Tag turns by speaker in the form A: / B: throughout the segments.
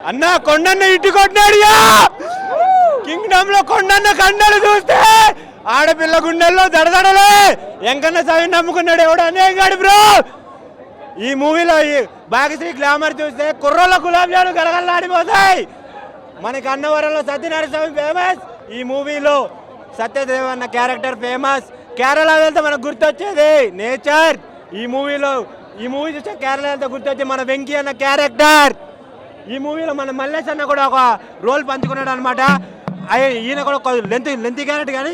A: అన్న కొండన్న ఇటు కొట్టినాడుయా కింగ్డమ్ లో కొండన్న కండలు చూస్తే ఆడపిల్ల గుండెల్లో దడదడలే ఎంకన్నా సవి నమ్ముకున్నాడు ఎవడు అనేగాడు బ్రో. ఈ మూవీలో భాగ్యశ్రీ గ్లామర్ చూస్తే కుర్రోళ్ళ గులాబ్ జాములు గలగలలాడిపోతాయి. మనకి అన్నవరంలో సత్యనారాయణ స్వామి ఫేమస్, ఈ మూవీలో సత్యదేవ్ అన్న క్యారెక్టర్ ఫేమస్. కేరళ వెళ్తే మనకు గుర్తొచ్చేది నేచర్. ఈ మూవీ చూస్తే కేరళ వెళ్తే గుర్తొచ్చి మన వెంకీ అన్న క్యారెక్టర్. ఈ మూవీలో మన మల్లేష్ అన్న కూడా ఒక రోల్ పంచుకున్నాడు అనమాట. ఈయన కూడా లెంత్ క్యారెక్టర్ కానీ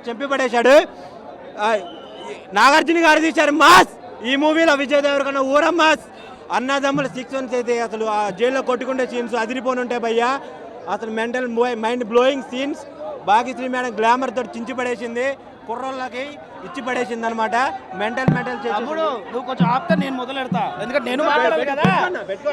A: చంపి పడేశాడు. నాగార్జున గారు తీశారు మాస్. ఈ మూవీలో విజయ్ దేవరకొండ ఊరం మాస్. అన్నదమ్ముల 6 months అయితే అసలు ఆ జైల్లో కొట్టుకుంటే సీన్స్ అదిరిపోని ఉంటాయి భయ్యా. అసలు mind blowing scenes. Bhagyashree madam glamour తోటి చించి పడేసింది, కుర్రోళ్ళకి ఇచ్చి పడేసింది అనమాట. మెంటల్
B: తమ్ముడు నువ్వు కొంచెం ఆప్తా, నేను మొదలెడతా, ఎందుకంటే నేను మాట్లాడాలి కదా.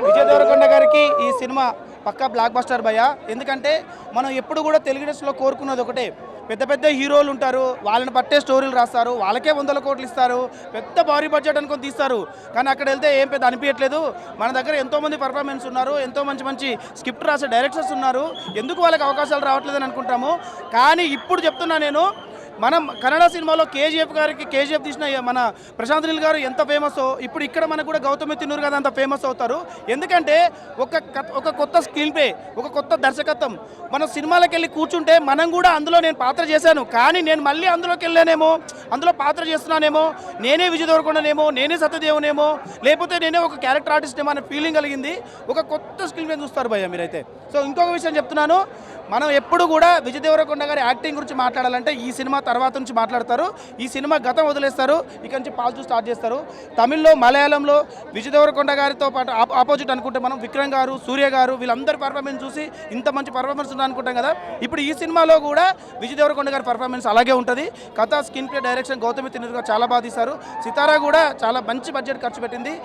B: విజయ్ దేవరకొండ గారికి ఈ సినిమా పక్కా బ్లాక్ బస్టర్ భయ్య. ఎందుకంటే మనం ఎప్పుడు కూడా తెలుగు ఇండస్ట్రీలో కోరుకున్నది ఒకటే, పెద్ద పెద్ద హీరోలు ఉంటారు, వాళ్ళని పట్టే స్టోరీలు రాస్తారు, వాళ్ళకే 100 కోట్లు ఇస్తారు, పెద్ద భారీ బడ్జెట్ అనుకొని తీస్తారు. కానీ అక్కడ వెళ్తే ఏం పెద్ద అనిపించట్లేదు. మన దగ్గర ఎంతోమంది పర్ఫార్మెన్స్ ఉన్నారు, ఎంతో మంచి స్క్రిప్ట్ రాసే డైరెక్టర్స్ ఉన్నారు, ఎందుకు వాళ్ళకి అవకాశాలు రావట్లేదని అనుకుంటాము. కానీ ఇప్పుడు చెప్తున్నా నేను, మనం కన్నడ సినిమాలో కేజీఎఫ్ తీసిన మన ప్రశాంత్ నీల్ గారు ఎంత ఫేమస్, ఇప్పుడు ఇక్కడ మనకు కూడా గౌతమి తిన్నూరు కదా అంత ఫేమస్ అవుతారు. ఎందుకంటే ఒక కొత్త స్క్రీన్ ప్లే, ఒక కొత్త దర్శకత్వం. మన సినిమాలకు వెళ్ళి కూర్చుంటే మనం కూడా అందులో నేను పాత్ర చేశాను, కానీ నేను మళ్ళీ అందులోకి వెళ్ళానేమో, అందులో పాత్ర చేస్తున్నానేమో, నేనే విజయ్ దేవరకొండనేమో, నేనే సత్యదేవునేమో, లేకపోతే నేనే ఒక క్యారెక్టర్ ఆర్టిస్ట్ ఏమో అనే ఫీలింగ్ కలిగింది. ఒక కొత్త స్క్రీన్ ప్లే చూస్తారు భయ్య మీరైతే. సో ఇంకొక విషయం చెప్తున్నాను, మనం ఎప్పుడు కూడా విజయ్ దేవరకొండ గారి యాక్టింగ్ గురించి మాట్లాడాలంటే ఈ సినిమా తర్వాత నుంచి మాట్లాడతారు. ఈ సినిమా గతం వదిలేస్తారు, ఇక నుంచి పాజిటివ్ స్టార్ట్ చేస్తారు. తమిళ్లో, మలయాళంలో విజయ్ దేవరకొండ గారితో పాటు ఆపోజిట్ అనుకుంటే మనం విక్రమ్ గారు, సూర్య గారు, వీళ్ళందరి పర్ఫార్మెన్స్ చూసి ఇంత మంచి పర్ఫార్మెన్స్ ఉంది అనుకుంటాం కదా. ఇప్పుడు ఈ సినిమాలో కూడా విజయ్ దేవరకొండ గారి పర్ఫార్మెన్స్ అలాగే ఉంటుంది. కథ, స్క్రీన్ ప్లే, డైరెక్షన్ గౌతమి తిన్నూరు గారు చాలా బాగా తీశారు. సితారా కూడా చాలా మంచి బడ్జెట్ ఖర్చు పెట్టింది.